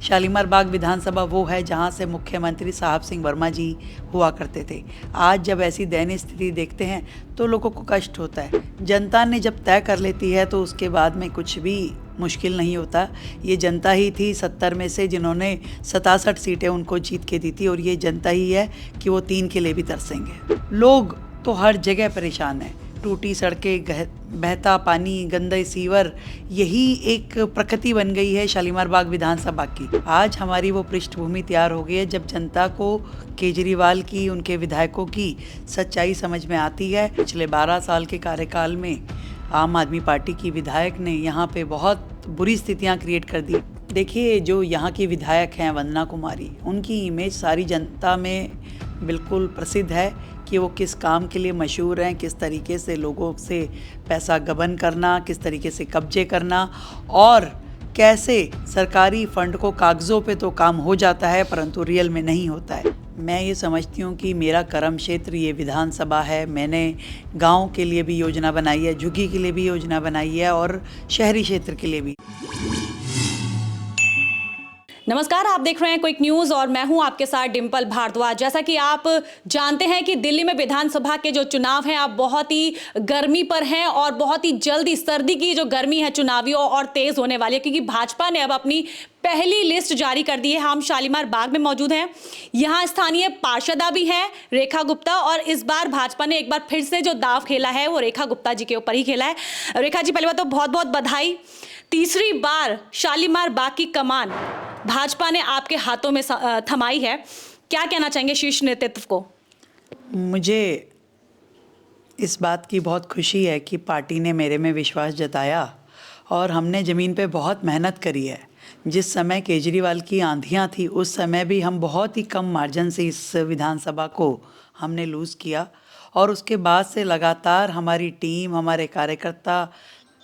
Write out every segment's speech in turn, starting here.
शालीमार बाग विधानसभा वो है जहां से मुख्यमंत्री साहब सिंह वर्मा जी हुआ करते थे। आज जब ऐसी दयनीय स्थिति देखते हैं तो लोगों को कष्ट होता है। जनता ने जब तय कर लेती है तो उसके बाद में कुछ भी मुश्किल नहीं होता। ये जनता ही थी 70 में से जिन्होंने 67 सीटें उनको जीत के दी थी, और ये जनता ही है कि वो 3 के लिए भी तरसेंगे। लोग तो हर जगह परेशान हैं। टूटी सड़कें, बहता पानी, गंदे सीवर, यही एक प्रकृति बन गई है शालीमार बाग विधानसभा की। आज हमारी वो पृष्ठभूमि तैयार हो गई है जब जनता को केजरीवाल की, उनके विधायकों की सच्चाई समझ में आती है। पिछले 12 साल के कार्यकाल में आम आदमी पार्टी की विधायक ने यहाँ पे बहुत बुरी स्थितियाँ क्रिएट कर दी। देखिए, जो यहाँ की विधायक हैं वंदना कुमारी, उनकी इमेज सारी जनता में बिल्कुल प्रसिद्ध है कि वो किस काम के लिए मशहूर हैं, किस तरीके से लोगों से पैसा गबन करना, किस तरीके से कब्जे करना, और कैसे सरकारी फंड को कागज़ों पे तो काम हो जाता है परंतु रियल में नहीं होता है। मैं ये समझती हूँ कि मेरा कर्म क्षेत्र ये विधानसभा है। मैंने गांव के लिए भी योजना बनाई है, झुग्गी के लिए भी योजना बनाई है, और शहरी क्षेत्र के लिए भी। नमस्कार, आप देख रहे हैं क्विक न्यूज और मैं हूं आपके साथ डिंपल भारद्वाज। जैसा कि आप जानते हैं कि दिल्ली में विधानसभा के जो चुनाव हैं अब बहुत ही गर्मी पर हैं और बहुत ही जल्दी सर्दी की जो गर्मी है चुनावी और तेज होने वाली है, क्योंकि भाजपा ने अब अपनी पहली लिस्ट जारी कर दी है। हम शालीमार बाग में मौजूद हैं। यहाँ स्थानीय पार्षदा भी हैं रेखा गुप्ता, और इस बार भाजपा ने एक बार फिर से जो दाव खेला है वो रेखा गुप्ता जी के ऊपर ही खेला है। रेखा जी, पहले बात तो बहुत बहुत बधाई। तीसरी बार शालीमार बाग की कमान भाजपा ने आपके हाथों में थमाई है। क्या कहना चाहेंगे शीर्ष नेतृत्व को? मुझे इस बात की बहुत खुशी है कि पार्टी ने मेरे में विश्वास जताया और हमने ज़मीन पे बहुत मेहनत करी है। जिस समय केजरीवाल की आंधियाँ थी उस समय भी हम बहुत ही कम मार्जिन से इस विधानसभा को हमने लूज़ किया, और उसके बाद से लगातार हमारी टीम, हमारे कार्यकर्ता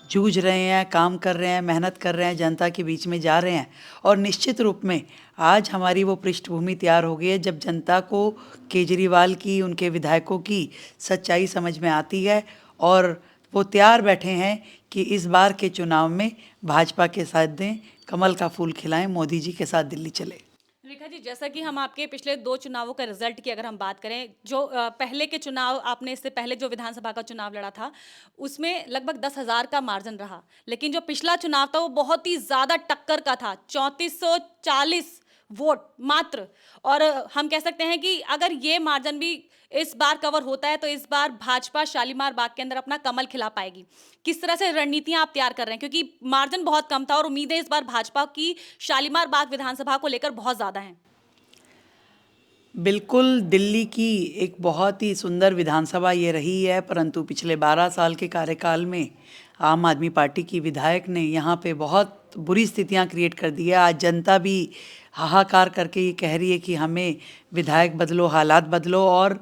जूझ रहे हैं, काम कर रहे हैं, मेहनत कर रहे हैं, जनता के बीच में जा रहे हैं। और निश्चित रूप में आज हमारी वो पृष्ठभूमि तैयार हो गई है जब जनता को केजरीवाल की, उनके विधायकों की सच्चाई समझ में आती है, और वो तैयार बैठे हैं कि इस बार के चुनाव में भाजपा के साथ दें, कमल का फूल खिलाएं, मोदी जी के साथ दिल्ली चले। रेखा जी, जैसा कि हम आपके पिछले 2 चुनावों का रिजल्ट की अगर हम बात करें, जो पहले के चुनाव आपने, इससे पहले जो विधानसभा का चुनाव लड़ा था उसमें लगभग 10,000 का मार्जिन रहा, लेकिन जो पिछला चुनाव था वो बहुत ही ज़्यादा टक्कर का था, 3440 वोट मात्र। और हम कह सकते हैं कि अगर ये मार्जिन भी इस बार कवर होता है तो इस बार भाजपा शालीमार बाग के अंदर अपना कमल खिला पाएगी। किस तरह से रणनीतियां आप तैयार कर रहे हैं, क्योंकि मार्जिन बहुत कम था और उम्मीदें इस बार भाजपा की शालीमार बाग विधानसभा को लेकर बहुत ज्यादा हैं? बिल्कुल, दिल्ली की एक बहुत ही सुंदर विधानसभा ये रही है, परंतु पिछले 12 साल के कार्यकाल में आम आदमी पार्टी की विधायक ने यहाँ पे बहुत बुरी स्थितियाँ क्रिएट कर दी है। आज जनता भी हाहाकार करके ये कह रही है कि हमें विधायक बदलो, हालात बदलो, और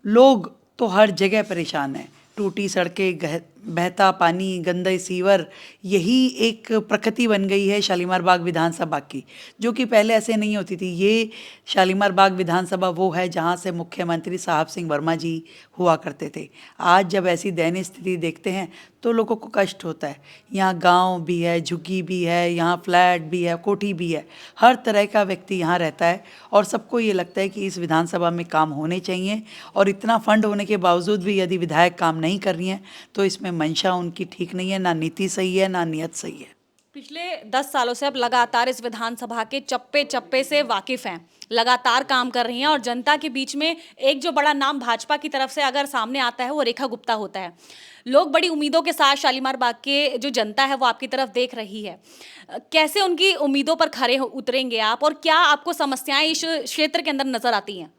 लोग तो हर जगह परेशान हैं। टूटी सड़कें, बहता पानी, गंदे सीवर, यही एक प्रकृति बन गई है शालीमार बाग विधानसभा की, जो कि पहले ऐसे नहीं होती थी। ये शालीमार बाग विधानसभा वो है जहां से मुख्यमंत्री साहब सिंह वर्मा जी हुआ करते थे। आज जब ऐसी दयनीय स्थिति देखते हैं तो लोगों को कष्ट होता है। यहाँ गांव भी है, झुग्गी भी है, यहाँ फ्लैट भी है, कोठी भी है, हर तरह का व्यक्ति यहाँ रहता है, और सबको ये लगता है कि इस विधानसभा में काम होने चाहिए। और इतना फंड होने के बावजूद भी यदि विधायक काम नहीं कर रही हैं तो इसमें मंशा उनकी ठीक नहीं है, ना नीति सही है, ना नियत सही है। पिछले 10 सालों से अब लगातार इस विधानसभा के चप्पे चप्पे से वाकिफ हैं, लगातार काम कर रही हैं, और जनता के बीच में एक जो बड़ा नाम भाजपा की तरफ से अगर सामने आता है वो रेखा गुप्ता होता है। लोग बड़ी उम्मीदों के साथ शालीमार बाग के जो जनता है वो आपकी तरफ देख रही है। कैसे उनकी उम्मीदों पर खरे उतरेंगे आप, और क्या आपको समस्याएं इस क्षेत्र के अंदर नजर आती हैं?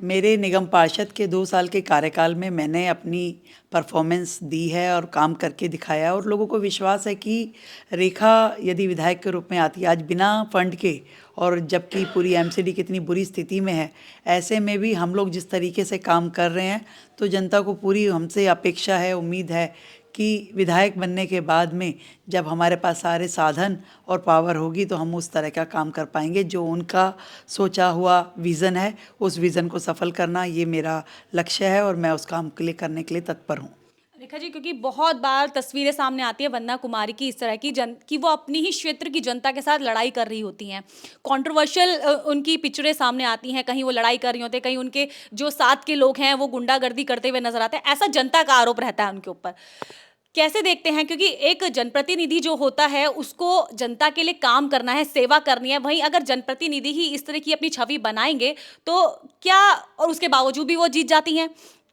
मेरे निगम पार्षद के 2 साल के कार्यकाल में मैंने अपनी परफॉर्मेंस दी है और काम करके दिखाया, और लोगों को विश्वास है कि रेखा यदि विधायक के रूप में आती है आज बिना फंड के, और जबकि पूरी एमसीडी कितनी बुरी स्थिति में है, ऐसे में भी हम लोग जिस तरीके से काम कर रहे हैं तो जनता को पूरी हमसे अपेक्षा है, उम्मीद है कि विधायक बनने के बाद में जब हमारे पास सारे साधन और पावर होगी तो हम उस तरह का काम कर पाएंगे जो उनका सोचा हुआ विज़न है। उस विज़न को सफल करना ये मेरा लक्ष्य है और मैं उस काम के लिए करने के लिए तत्पर हूँ। रेखा जी, क्योंकि बहुत बार तस्वीरें सामने आती है वंदना कुमारी की इस तरह की कि वो अपनी ही क्षेत्र की जनता के साथ लड़ाई कर रही होती हैं। कंट्रोवर्शियल उनकी पिक्चरें सामने आती हैं, कहीं वो लड़ाई कर रही होती है, कहीं उनके जो साथ के लोग हैं वो गुंडागर्दी करते हुए नजर आते हैं। ऐसा जनता का आरोप रहता है उनके ऊपर। कैसे देखते हैं, क्योंकि एक जनप्रतिनिधि जो होता है उसको जनता के लिए काम करना है, सेवा करनी है। वहीं अगर जनप्रतिनिधि ही इस तरह की अपनी छवि बनाएंगे तो क्या, और उसके बावजूद भी वो जीत जाती हैं,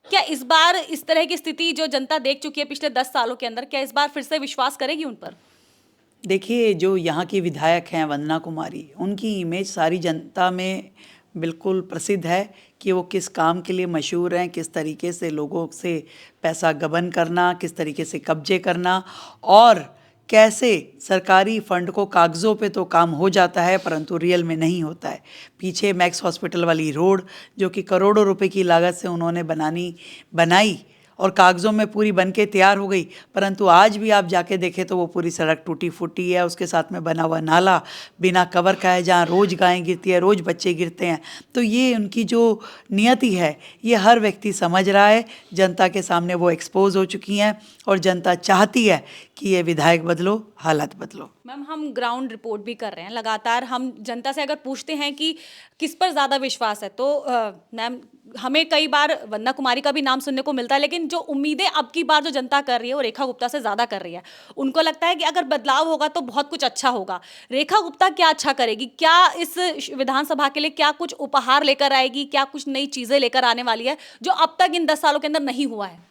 क्या इस बार इस तरह की स्थिति जो जनता देख चुकी है पिछले 10 सालों के अंदर, क्या इस बार फिर से विश्वास करेगी उन पर? देखिए, जो यहाँ की विधायक हैं वंदना कुमारी, उनकी इमेज सारी जनता में बिल्कुल प्रसिद्ध है कि वो किस काम के लिए मशहूर हैं, किस तरीके से लोगों से पैसा गबन करना, किस तरीके से कब्जे करना, और कैसे सरकारी फंड को कागज़ों पे तो काम हो जाता है परंतु रियल में नहीं होता है। पीछे मैक्स हॉस्पिटल वाली रोड जो कि करोड़ों रुपए की लागत से उन्होंने बनाई और कागज़ों में पूरी बन के तैयार हो गई, परंतु आज भी आप जाके देखें तो वो पूरी सड़क टूटी फूटी है। उसके साथ में बना हुआ नाला बिना कवर का है, जहाँ रोज़ गायें गिरती है, रोज़ बच्चे गिरते हैं। तो ये उनकी जो नियति है ये हर व्यक्ति समझ रहा है। जनता के सामने वो एक्सपोज हो चुकी हैं और जनता चाहती है कि ये विधायक बदलो, हालात बदलो। मैम, हम ग्राउंड रिपोर्ट भी कर रहे हैं लगातार। हम जनता से अगर पूछते हैं कि किस पर ज़्यादा विश्वास है, तो मैम हमें कई बार वंदना कुमारी का भी नाम सुनने को मिलता है, लेकिन जो उम्मीदें अब की बार जो जनता कर रही है वो रेखा गुप्ता से ज़्यादा कर रही है। उनको लगता है कि अगर बदलाव होगा तो बहुत कुछ अच्छा होगा। रेखा गुप्ता क्या अच्छा करेगी? क्या इस विधानसभा के लिए क्या कुछ उपहार लेकर आएगी? क्या कुछ नई चीज़ें लेकर आने वाली है जो अब तक इन 10 सालों के अंदर नहीं हुआ है?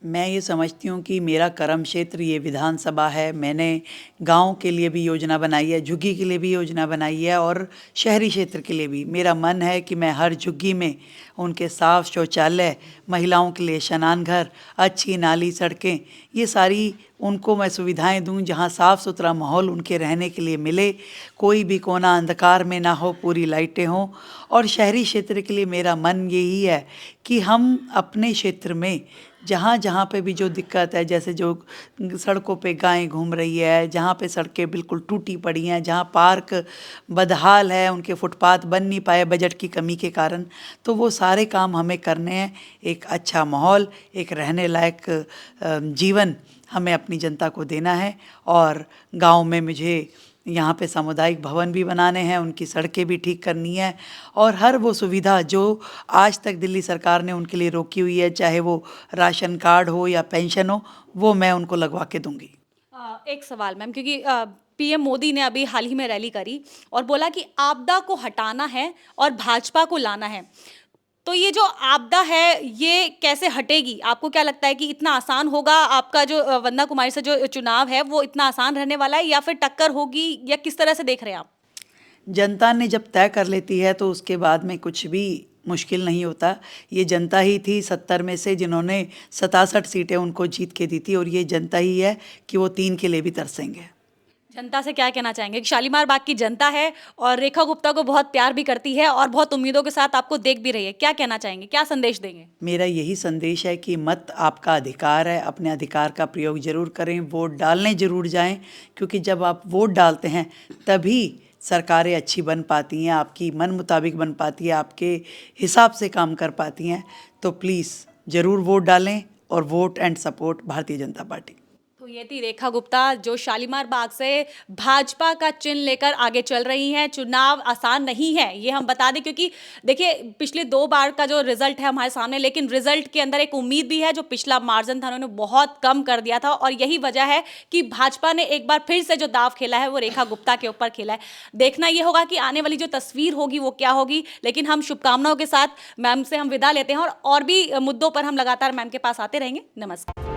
मैं ये समझती हूँ कि मेरा कर्म क्षेत्र ये विधानसभा है। मैंने गांव के लिए भी योजना बनाई है, झुग्गी के लिए भी योजना बनाई है और शहरी क्षेत्र के लिए भी। मेरा मन है कि मैं हर झुग्गी में उनके साफ शौचालय, महिलाओं के लिए स्नान घर, अच्छी नाली, सड़कें, ये सारी उनको मैं सुविधाएं दूं, जहां साफ़ सुथरा माहौल उनके रहने के लिए मिले, कोई भी कोना अंधकार में ना हो, पूरी लाइटें हों। और शहरी क्षेत्र के लिए मेरा मन यही है कि हम अपने क्षेत्र में जहाँ जहाँ पे भी जो दिक्कत है, जैसे जो सड़कों पे गायें घूम रही है, जहाँ पे सड़कें बिल्कुल टूटी पड़ी हैं, जहाँ पार्क बदहाल है, उनके फुटपाथ बन नहीं पाए बजट की कमी के कारण, तो वो सारे काम हमें करने हैं। एक अच्छा माहौल, एक रहने लायक जीवन हमें अपनी जनता को देना है। और गांव में मुझे यहाँ पे सामुदायिक भवन भी बनाने हैं, उनकी सड़कें भी ठीक करनी है और हर वो सुविधा जो आज तक दिल्ली सरकार ने उनके लिए रोकी हुई है, चाहे वो राशन कार्ड हो या पेंशन हो, वो मैं उनको लगवा के दूंगी। एक सवाल मैम, क्योंकि पीएम मोदी ने अभी हाल ही में रैली करी और बोला कि आपदा को हटाना है और भाजपा को लाना है। तो ये जो आपदा है ये कैसे हटेगी? आपको क्या लगता है कि इतना आसान होगा? आपका जो वंदना कुमारी से जो चुनाव है वो इतना आसान रहने वाला है या फिर टक्कर होगी, या किस तरह से देख रहे हैं आप? जनता ने जब तय कर लेती है तो उसके बाद में कुछ भी मुश्किल नहीं होता। ये जनता ही थी 70 में से जिन्होंने 67 सीटें उनको जीत के दी थी, और ये जनता ही है कि वो 3 के लिए भी तरसेंगे। जनता से क्या कहना चाहेंगे कि शालीमार बाग की जनता है और रेखा गुप्ता को बहुत प्यार भी करती है और बहुत उम्मीदों के साथ आपको देख भी रही है, क्या कहना चाहेंगे, क्या संदेश देंगे? मेरा यही संदेश है कि मत आपका अधिकार है, अपने अधिकार का प्रयोग जरूर करें, वोट डालने जरूर जाएं, क्योंकि जब आप वोट डालते हैं तभी सरकारें अच्छी बन पाती हैं, आपकी मन मुताबिक बन पाती है, आपके हिसाब से काम कर पाती हैं। तो प्लीज़ ज़रूर वोट डालें और vote and support Bharatiya Janata party. तो ये थी रेखा गुप्ता जो शालीमार बाग से भाजपा का चिन्ह लेकर आगे चल रही हैं। चुनाव आसान नहीं है, ये हम बता दें, क्योंकि देखिए पिछले 2 बार का जो रिजल्ट है हमारे सामने, लेकिन रिजल्ट के अंदर एक उम्मीद भी है। जो पिछला मार्जिन था उन्होंने बहुत कम कर दिया था और यही वजह है कि भाजपा ने एक बार फिर से जो दाव खेला है वो रेखा गुप्ता के ऊपर खेला है। देखना ये होगा कि आने वाली जो तस्वीर होगी वो क्या होगी, लेकिन हम शुभकामनाओं के साथ मैम से हम विदा लेते हैं और भी मुद्दों पर हम लगातार मैम के पास आते रहेंगे। नमस्कार।